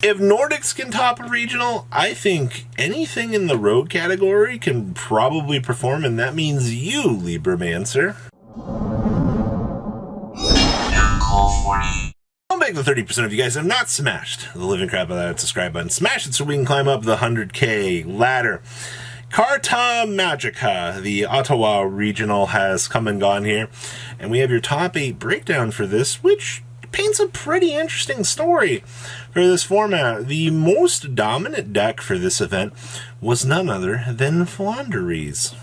If Nordics can top a regional, I think anything in the road category can probably perform, and that means you, Liebermancer. Don't beg the 30% of you guys have not smashed the living crap out of that subscribe button. Smash it so we can climb up the 100K ladder. Carta Magica, the Ottawa regional, has come and gone here, and we have your top 8 breakdown for this, which paints a pretty interesting story for this format. The most dominant deck for this event was none other than Flanders.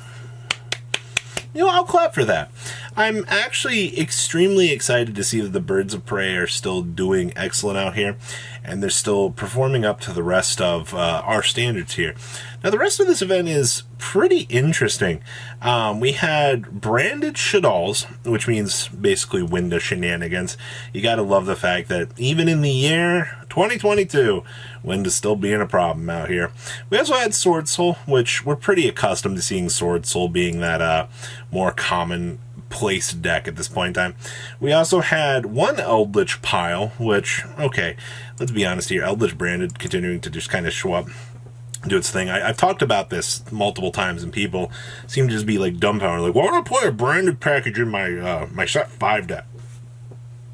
I'll clap for that. I'm actually extremely excited to see that the Birds of Prey are still doing excellent out here, and they're still performing up to the rest of our standards here. Now, the rest of this event is pretty interesting. We had branded Shadalls, which means basically window shenanigans. You gotta love the fact that even in the year 2022, wind is still being a problem out here. We also had Sword Soul, which we're pretty accustomed to seeing Sword Soul being that more common place deck at this point in time. We also had one Eldritch Pile, which, okay, let's be honest here, Eldritch branded continuing to just kind of show up, do its thing. I've talked about this multiple times, and people seem to just be like dumbfounded, like, why would I play a branded package in my my set 5 deck?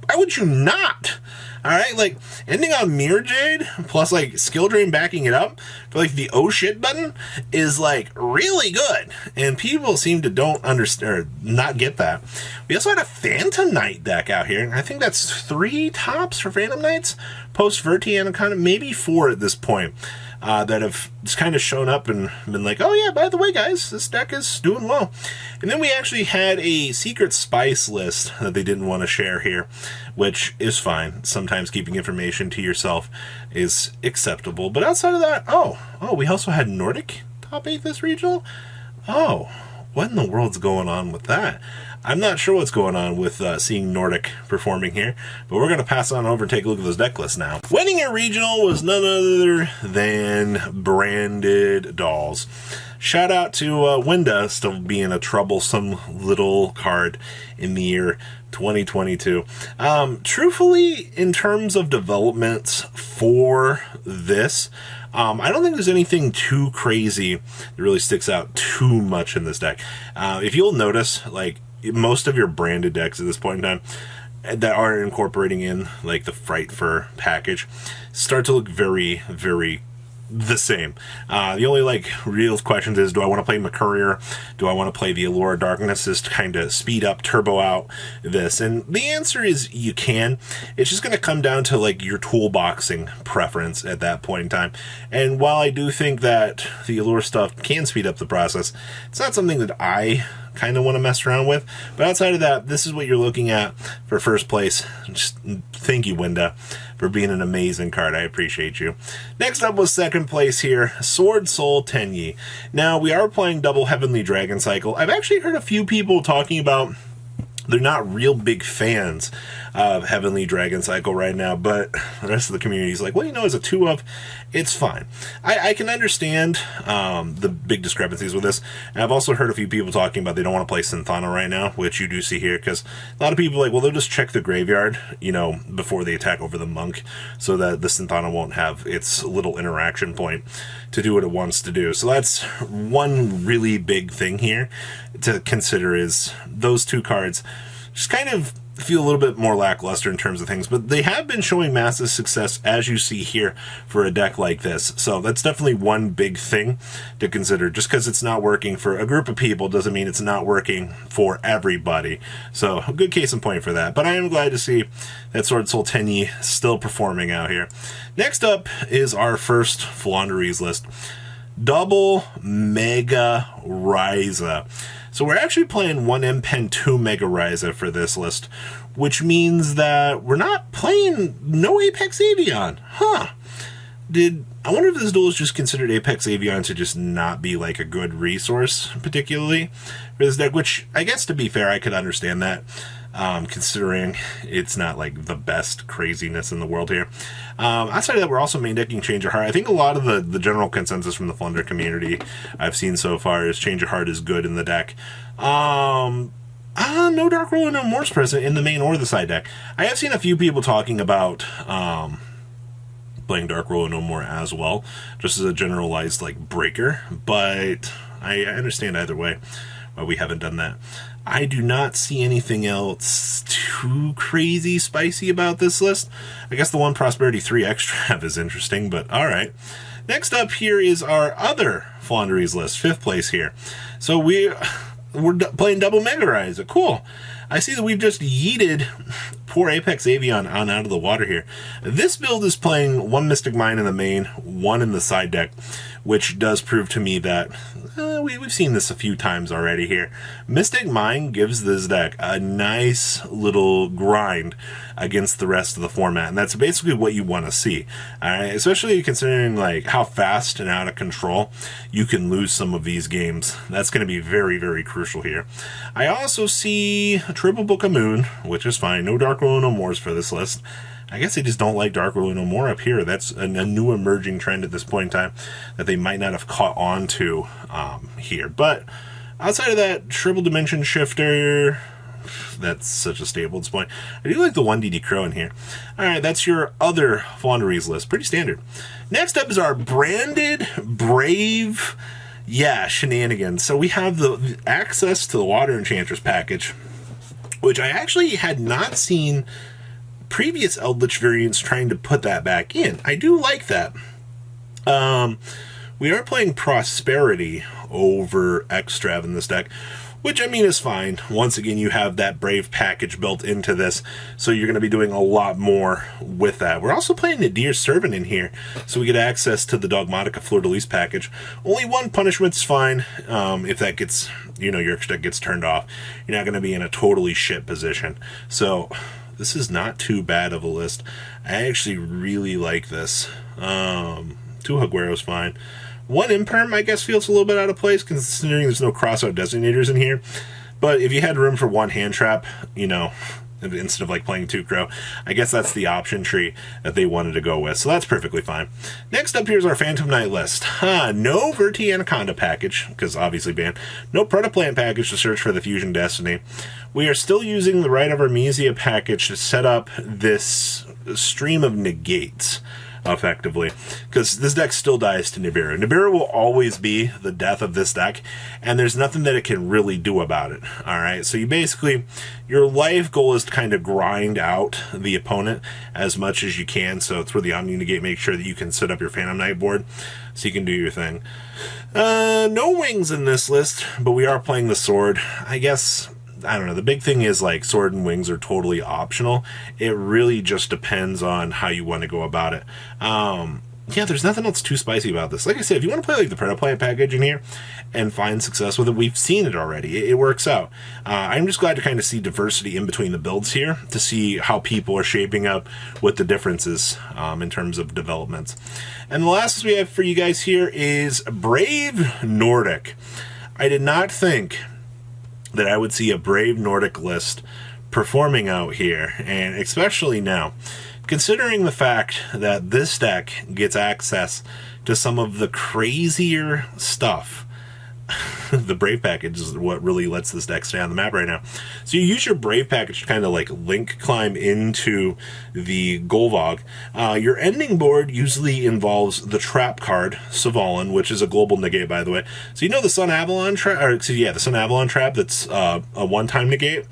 Why would you not? Alright, like, ending on Mirror Jade, plus, like, Skill Drain backing it up, for, like, the oh shit button, is, like, really good. And people seem to don't understand, or not get that. We also had a Phantom Knight deck out here, and I think that's 3 tops for Phantom Knights, post-Verti Anaconda, maybe 4 at this point, that have just kind of shown up and been like, oh yeah, by the way, guys, this deck is doing well. And then we actually had a secret spice list that they didn't want to share here, which is fine. Sometimes keeping information to yourself is acceptable. But outside of that, oh, we also had Nordic top 8 this regional. Oh, what in the world's going on with that? I'm not sure what's going on with seeing Nordic performing here, but we're going to pass on over and take a look at those deck lists now. Winning your regional was none other than Branded Dolls. Shout out to Winda, still being a troublesome little card in the year 2022. Truthfully, in terms of developments for this, I don't think there's anything too crazy that really sticks out too much in this deck. If you'll notice, like, most of your branded decks at this point in time that are incorporating in, like, the Fright Fur package start to look very, very the same. The only, like, real questions is, do I want to play McCourier? Do I want to play the Allure of Darkness to kind of speed up, turbo out this? And the answer is you can. It's just going to come down to, like, your toolboxing preference at that point in time. And while I do think that the Allure stuff can speed up the process, it's not something that I kind of want to mess around with. But outside of that, this is what you're looking at for first place. Just thank you, Winda, for being an amazing card. I appreciate you. Next up was second place here, Sword Soul Tenyi. Now, we are playing double Heavenly Dragon Cycle. I've actually heard a few people talking about they're not real big fans of Heavenly Dragon Cycle right now, but the rest of the community is like, well, as a 2 of, it's fine. I can understand the big discrepancies with this, and I've also heard a few people talking about they don't want to play Synthana right now, which you do see here, because a lot of people are like, well, they'll just check the graveyard, before they attack over the monk, so that the Synthana won't have its little interaction point to do what it wants to do. So that's one really big thing here to consider, is those 2 cards just kind of feel a little bit more lackluster in terms of things, but they have been showing massive success, as you see here, for a deck like this. So that's definitely one big thing to consider. Just because it's not working for a group of people doesn't mean it's not working for everybody. So a good case in point for that. But I am glad to see that Sword Soul Tenyi still performing out here. Next up is our first Flanders list. Double Mega Ryza. So we're actually playing 1 M-Pen 2 Mega Ryza for this list, which means that we're not playing no Apex Avian. Huh. I wonder if this duel is just considered Apex Avian to just not be, like, a good resource, particularly for this deck, which, I guess, to be fair, I could understand that, considering it's not, like, the best craziness in the world here. Outside of that, we're also main decking Change of Heart. I think a lot of the general consensus from the Flunder community I've seen so far is Change of Heart is good in the deck. No Dark Roll or no Morse present in the main or the side deck. I have seen a few people talking about playing Dark Rule No More as well, just as a generalized like breaker, but I understand either way why we haven't done that. I do not see anything else too crazy spicy about this list. I guess the one Prosperity 3 Extrav is interesting, but alright. Next up here is our other Flaunderies list, 5th place here. So we're playing double Mega Rise. Cool. I see that we've just yeeted poor Apex Avion on out of the water here. This build is playing 1 Mystic Mine in the main, 1 in the side deck, which does prove to me that we've seen this a few times already here. Mystic Mine gives this deck a nice little grind against the rest of the format, and that's basically what you want to see. Alright, especially considering like how fast and out of control you can lose some of these games. That's going to be very, very crucial here. I also see a triple Book of Moon, which is fine. No Dark Rule No Mores for this list. I guess they just don't like Dark Rule No More up here. That's a new emerging trend at this point in time that they might not have caught on to here. But outside of that, Triple Dimension Shifter, that's such a staple at this point. I do like the 1DD Crow in here. Alright, that's your other Flaunderies list. Pretty standard. Next up is our branded Brave, shenanigans. So we have the access to the Water Enchantress package, which I actually had not seen previous Eldritch variants trying to put that back in. I do like that. We are playing Prosperity over Extrav in this deck, which I mean is fine. Once again, you have that Brave package built into this, so you're going to be doing a lot more with that. We're also playing the Dear Servant in here, so we get access to the Dogmatica Fleur-de-Lis package. Only 1 punishment's fine. If that gets, your extra deck gets turned off, you're not going to be in a totally shit position. So this is not too bad of a list. I actually really like this. 2 Higuero's fine. 1 Imperm, I guess, feels a little bit out of place, considering there's no crossout designators in here. But if you had room for 1 Hand Trap, instead of like playing 2 Crow, I guess that's the option tree that they wanted to go with. So that's perfectly fine. Next up, here's our Phantom Knight list. No Verti Anaconda package, because obviously banned. No Protoplant package to search for the Fusion Destiny. We are still using the Rite of Armisia package to set up this stream of negates, effectively, because this deck still dies to Nibiru. Nibiru will always be the death of this deck, and there's nothing that it can really do about it. Alright, so your life goal is to kind of grind out the opponent as much as you can, so through the Omni Negate, make sure that you can set up your Phantom Knight board so you can do your thing. No wings in this list, but we are playing the Sword. I guess, I don't know, the big thing is like Sword and Wings are totally optional. It really just depends on how you want to go about it. There's nothing else too spicy about this. Like I said, if you want to play like the Protoplant package in here and find success with it, we've seen it already. It works out. I'm just glad to kind of see diversity in between the builds here to see how people are shaping up with the differences in terms of developments. And the last we have for you guys here is Brave Nordic. I did not think that I would see a Brave Nordic list performing out here, and especially now, considering the fact that this deck gets access to some of the crazier stuff. The Brave package is what really lets this deck stay on the map right now. So you use your Brave package to kind of like link climb into the Golvog. Your ending board usually involves the trap card, Savalan, which is a global negate, by the way. So the Sun Avalon trap, the Sun Avalon trap that's a one-time negate.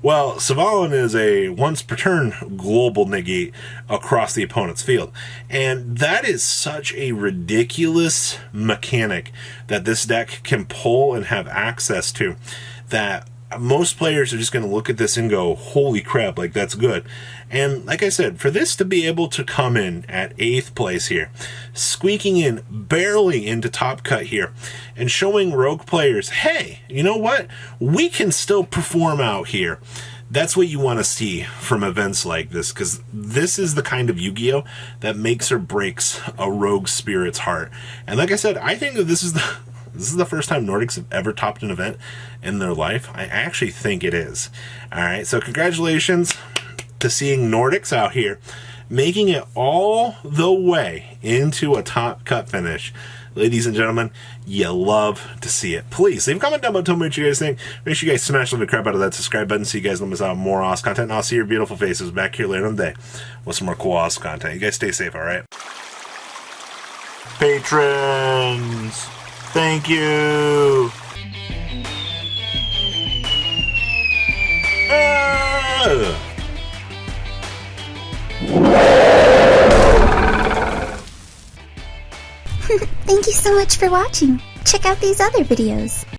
Well, Savalan is a once per turn global negate across the opponent's field. And that is such a ridiculous mechanic that this deck can pull and have access to, that most players are just going to look at this and go, holy crap, like that's good. And like I said, for this to be able to come in at 8th place here, squeaking in barely into top cut here, and showing rogue players, hey, you know what? We can still perform out here. That's what you want to see from events like this, because this is the kind of Yu-Gi-Oh! That makes or breaks a rogue spirit's heart. And like I said, I think that this is the first time Nordics have ever topped an event in their life. I actually think it is. Alright, so congratulations to seeing Nordics out here making it all the way into a top cut finish. Ladies and gentlemen, you love to see it. Please leave a comment down below, tell me what you guys think. Make sure you guys smash the crap out of that subscribe button so you guys don't miss out on more awesome content. And I'll see your beautiful faces back here later in the day with some more cool awesome content. You guys stay safe, alright? Patrons, thank you. Thank you so much for watching. Check out these other videos.